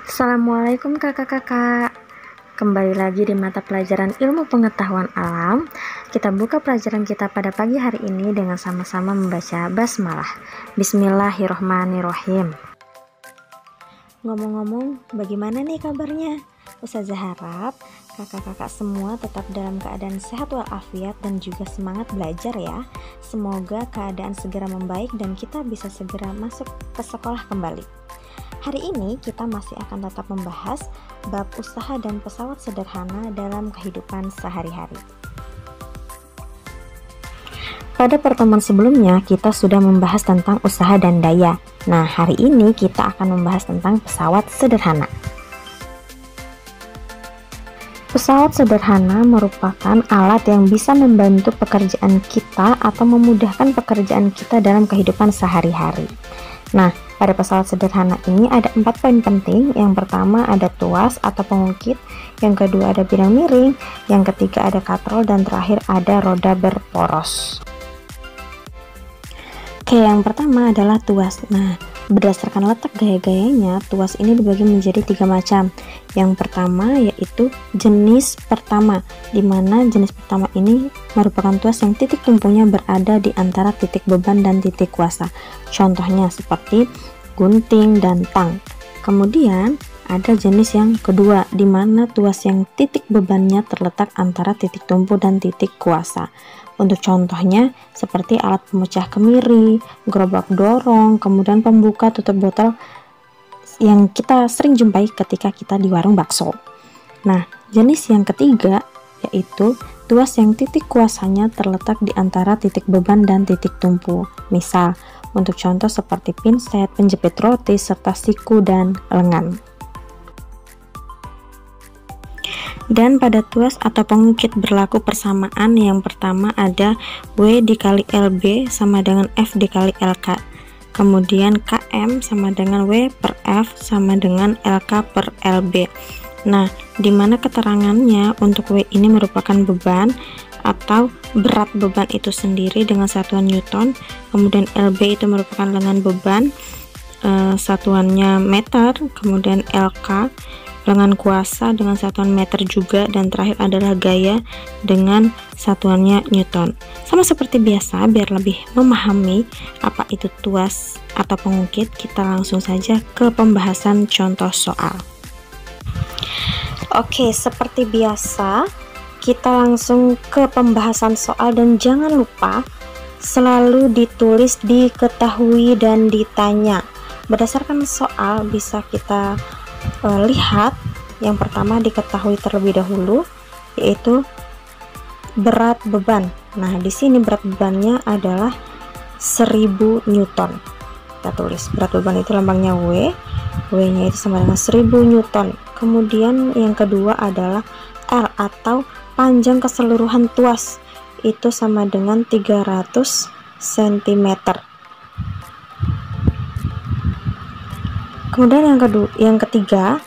Assalamualaikum kakak-kakak. Kembali lagi di mata pelajaran ilmu pengetahuan alam. Kita buka pelajaran kita pada pagi hari ini dengan sama-sama membaca basmalah. Bismillahirrohmanirrohim. Ngomong-ngomong, bagaimana nih kabarnya? Ustazah harap kakak-kakak semua tetap dalam keadaan sehat walafiat dan juga semangat belajar ya. Semoga keadaan segera membaik dan kita bisa segera masuk ke sekolah kembali. Hari ini kita masih akan tetap membahas bab usaha dan pesawat sederhana dalam kehidupan sehari-hari. Pada pertemuan sebelumnya kita sudah membahas tentang usaha dan daya. Nah, hari ini kita akan membahas tentang pesawat sederhana. Pesawat sederhana merupakan alat yang bisa membantu pekerjaan kita atau memudahkan pekerjaan kita dalam kehidupan sehari-hari. Nah, pada pesawat sederhana ini ada 4 poin penting. Yang pertama ada tuas atau pengukit, yang kedua ada bidang miring, yang ketiga ada katrol, dan terakhir ada roda berporos. Oke, yang pertama adalah tuas. Nah, berdasarkan letak gaya-gayanya, tuas ini dibagi menjadi 3 macam. Yang pertama yaitu jenis pertama, di mana jenis pertama ini merupakan tuas yang titik tumpunya berada di antara titik beban dan titik kuasa. Contohnya seperti gunting dan tang. Kemudian ada jenis yang kedua, di mana tuas yang titik bebannya terletak antara titik tumpu dan titik kuasa. Untuk contohnya seperti alat pemecah kemiri, gerobak dorong, kemudian pembuka tutup botol yang kita sering jumpai ketika kita di warung bakso. Nah, jenis yang ketiga yaitu tuas yang titik kuasanya terletak di antara titik beban dan titik tumpu. Misal, untuk contoh seperti pinset, penjepit roti, serta siku dan lengan. Dan pada tuas atau pengukit berlaku persamaan. Yang pertama ada W dikali LB sama dengan F dikali LK. Kemudian KM sama dengan W per F sama dengan LK per LB. Nah, dimana keterangannya untuk W ini merupakan beban atau berat beban itu sendiri dengan satuan Newton. Kemudian LB itu merupakan lengan beban, satuannya meter. Kemudian LK lengan kuasa dengan satuan meter juga, dan terakhir adalah gaya dengan satuannya Newton. Sama seperti biasa, biar lebih memahami apa itu tuas atau pengukit, kita langsung saja ke pembahasan contoh soal. Oke, seperti biasa kita langsung ke pembahasan soal, dan jangan lupa selalu ditulis, diketahui, dan ditanya. Berdasarkan soal bisa kita lihat. Yang pertama diketahui terlebih dahulu yaitu berat beban. Nah, di sini berat bebannya adalah 1000 Newton. Kita tulis berat beban itu lambangnya W. W-nya itu sama dengan 1000 Newton. Kemudian yang kedua adalah L atau panjang keseluruhan tuas, itu sama dengan 300 cm. Kemudian yang ketiga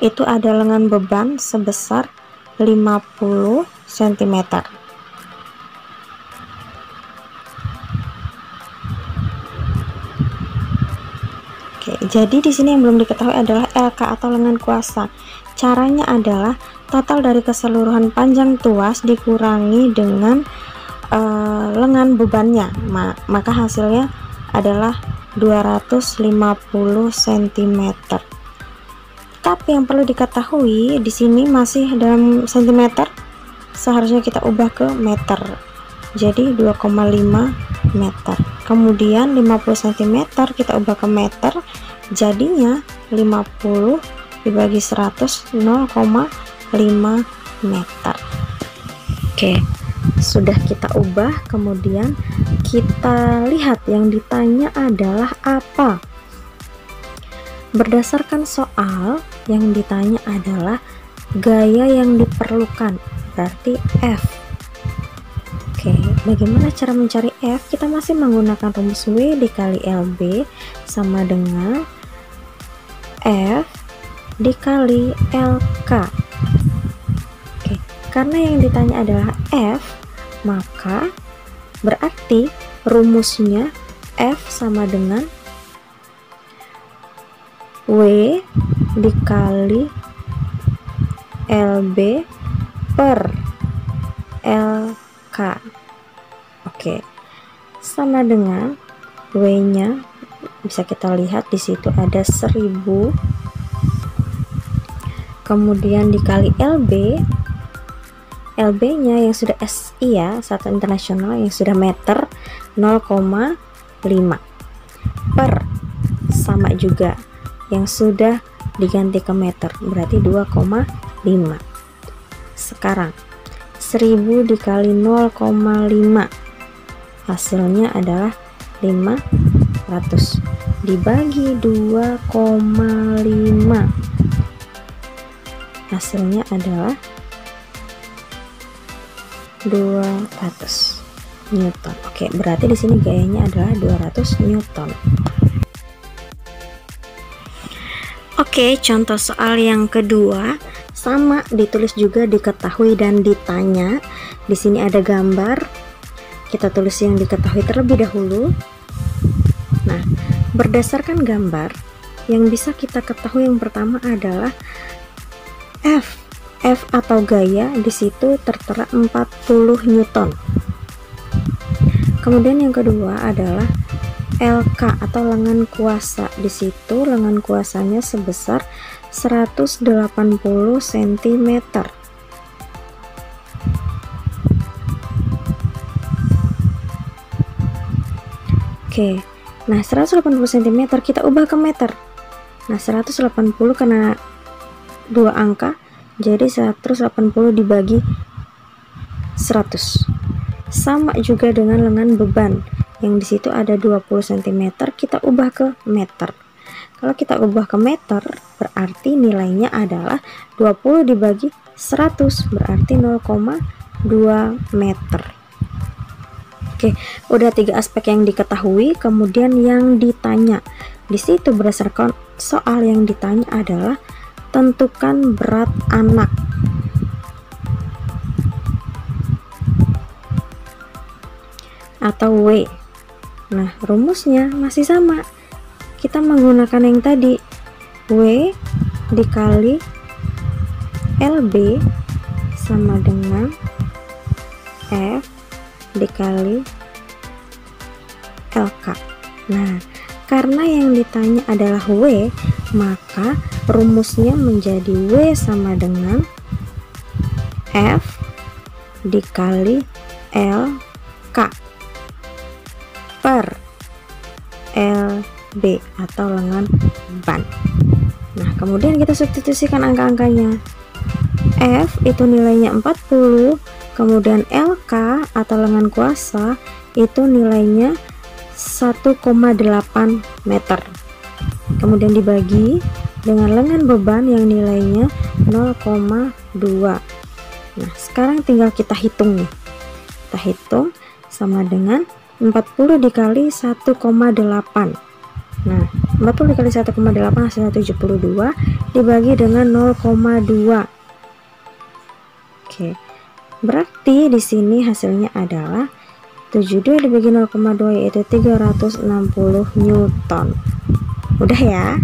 itu ada lengan beban sebesar 50 cm. Oke, jadi di sini yang belum diketahui adalah LK atau lengan kuasa. Caranya adalah total dari keseluruhan panjang tuas dikurangi dengan lengan bebannya, maka hasilnya adalah 250 cm. Tapi yang perlu diketahui di sini masih dalam cm, seharusnya kita ubah ke meter. Jadi 2,5 meter. Kemudian 50 cm kita ubah ke meter, jadinya 50 dibagi 100, 0,5 meter. Oke, sudah kita ubah. Kemudian kita lihat yang ditanya adalah apa. Berdasarkan soal, yang ditanya adalah gaya yang diperlukan, berarti F. Oke, bagaimana cara mencari F? Kita masih menggunakan rumus W dikali LB sama dengan F dikali LK. Oke, karena yang ditanya adalah F, maka berarti rumusnya F sama dengan W dikali LB per LK. Oke, sama dengan W-nya bisa kita lihat di situ ada 1000, kemudian dikali LB. LB-nya yang sudah SI ya, satuan internasional yang sudah meter, 0,5 per, sama juga yang sudah diganti ke meter, berarti 2,5. Sekarang 1000 dikali 0,5, hasilnya adalah 500 dibagi 2,5, hasilnya adalah 200 Newton. Oke, berarti di sini gayanya adalah 200 Newton. Oke, contoh soal yang kedua sama, ditulis juga diketahui dan ditanya. Di sini ada gambar, kita tulis yang diketahui terlebih dahulu. Nah, berdasarkan gambar yang bisa kita ketahui yang pertama adalah F atau gaya di situ tertera 40 Newton. Kemudian yang kedua adalah LK atau lengan kuasa. Di situ lengan kuasanya sebesar 180 cm. Oke. Nah, 180 cm kita ubah ke meter. Nah, 180 karena dua angka, jadi 180 dibagi 100. Sama juga dengan lengan beban yang di situ ada 20 cm, kita ubah ke meter. Kalau kita ubah ke meter berarti nilainya adalah 20 dibagi 100, berarti 0,2 meter. Oke, udah 3 aspek yang diketahui. Kemudian yang ditanya di situ berdasarkan soal yang ditanya adalah tentukan berat anak. Atau W. Nah, rumusnya masih sama. Kita menggunakan yang tadi, W dikali LB sama dengan F dikali LK. Nah, karena yang ditanya adalah W, maka rumusnya menjadi W sama dengan F dikali LK per LB atau lengan ban. Nah, kemudian kita substitusikan angka-angkanya. F itu nilainya 40, kemudian LK atau lengan kuasa itu nilainya 1,8 meter. Kemudian dibagi dengan lengan beban yang nilainya 0,2. Nah, sekarang tinggal kita hitung nih. Kita hitung sama dengan 40 dikali 1,8. Nah, 40 dikali 1,8 hasilnya 72 dibagi dengan 0,2. Oke. Berarti di sini hasilnya adalah 72 dibagi 0,2 yaitu 360 Newton. Udah ya.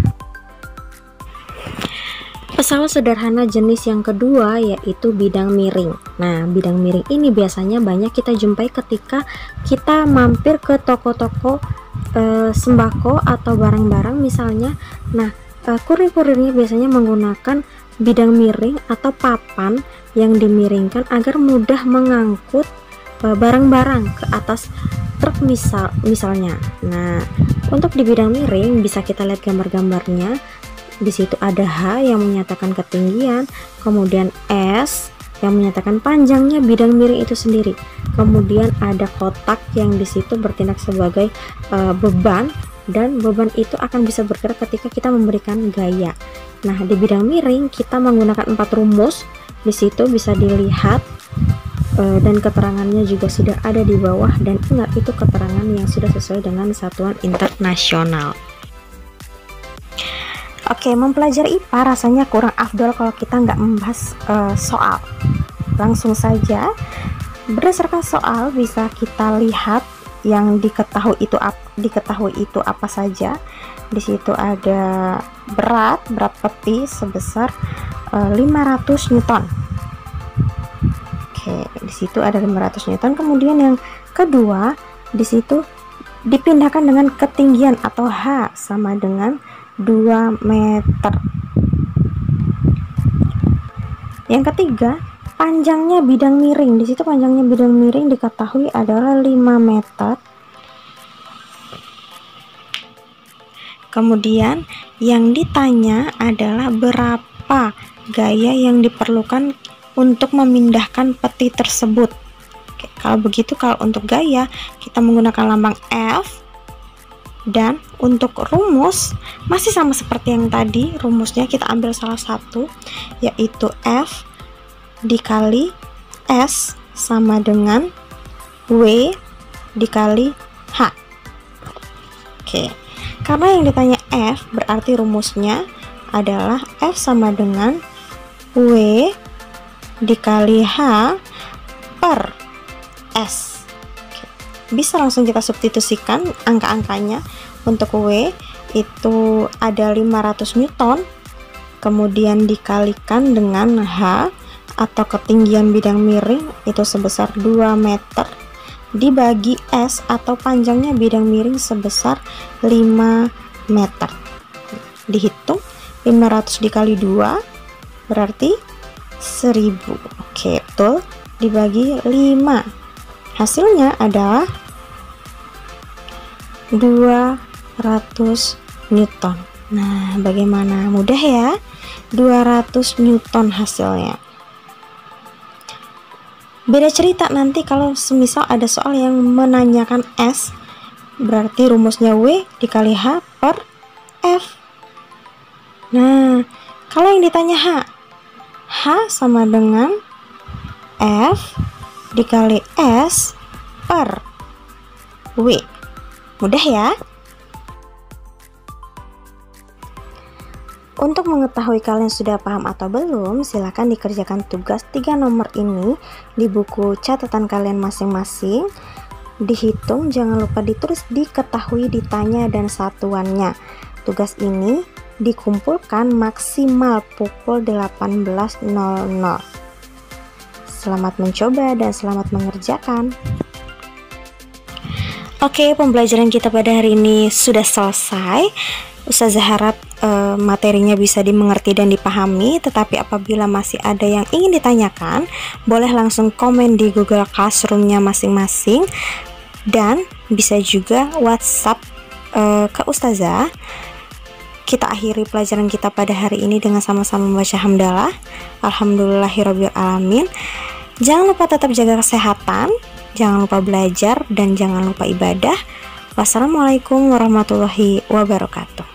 Pesawat sederhana jenis yang kedua yaitu bidang miring. Nah, bidang miring ini biasanya banyak kita jumpai ketika kita mampir ke toko-toko sembako atau barang-barang misalnya. Nah, kurir-kurirnya biasanya menggunakan bidang miring atau papan yang dimiringkan agar mudah mengangkut barang-barang ke atas truk misalnya. Nah, untuk di bidang miring bisa kita lihat gambar-gambarnya. Di situ ada H yang menyatakan ketinggian, kemudian S yang menyatakan panjangnya bidang miring itu sendiri. Kemudian ada kotak yang di situ bertindak sebagai beban, dan beban itu akan bisa bergerak ketika kita memberikan gaya. Nah, di bidang miring kita menggunakan 4 rumus. Di situ bisa dilihat dan keterangannya juga sudah ada di bawah, dan ingat itu keterangan yang sudah sesuai dengan satuan internasional. Oke, mempelajari IPA rasanya kurang afdol kalau kita nggak membahas soal. Langsung saja, berdasarkan soal bisa kita lihat yang diketahui itu apa saja. Di situ ada berat peti sebesar 500 Newton. Oke, di situ ada 500 Newton. Kemudian yang kedua, di situ dipindahkan dengan ketinggian atau H sama dengan 2 meter. Yang ketiga, panjangnya bidang miring. Di situ panjangnya bidang miring diketahui adalah 5 meter. Kemudian yang ditanya adalah berapa gaya yang diperlukan untuk memindahkan peti tersebut. Oke, kalau begitu, kalau untuk gaya kita menggunakan lambang F, dan untuk rumus masih sama seperti yang tadi. Rumusnya kita ambil salah satu, yaitu F dikali S sama dengan W dikali H. Oke, karena yang ditanya F, berarti rumusnya adalah F sama dengan W dikali H per S. Oke, bisa langsung kita substitusikan angka-angkanya. Untuk W itu ada 500 Newton, kemudian dikalikan dengan H atau ketinggian bidang miring itu sebesar 2 meter, dibagi S atau panjangnya bidang miring sebesar 5 meter. Dihitung 500 dikali 2 berarti 1000. Oke, betul, dibagi 5, hasilnya adalah 200 Newton. Nah, bagaimana? Mudah ya? 200 Newton hasilnya. Beda cerita nanti kalau semisal ada soal yang menanyakan S, berarti rumusnya W dikali H per F. Nah, kalau yang ditanya H sama dengan F dikali S per W. Mudah ya? Untuk mengetahui kalian sudah paham atau belum, silahkan dikerjakan tugas 3 nomor ini di buku catatan kalian masing-masing. Dihitung, jangan lupa ditulis, diketahui, ditanya, dan satuannya. Tugas ini dikumpulkan maksimal pukul 18.00. Selamat mencoba dan selamat mengerjakan. Oke, pembelajaran kita pada hari ini sudah selesai. Ustazah harap materinya bisa dimengerti dan dipahami. Tetapi apabila masih ada yang ingin ditanyakan, boleh langsung komen di Google Classroom-nya masing-masing, dan bisa juga WhatsApp ke Ustazah. Kita akhiri pelajaran kita pada hari ini dengan sama-sama membaca hamdalah. Alhamdulillahirabbil alamin. Jangan lupa tetap jaga kesehatan, jangan lupa belajar, dan jangan lupa ibadah. Wassalamualaikum warahmatullahi wabarakatuh.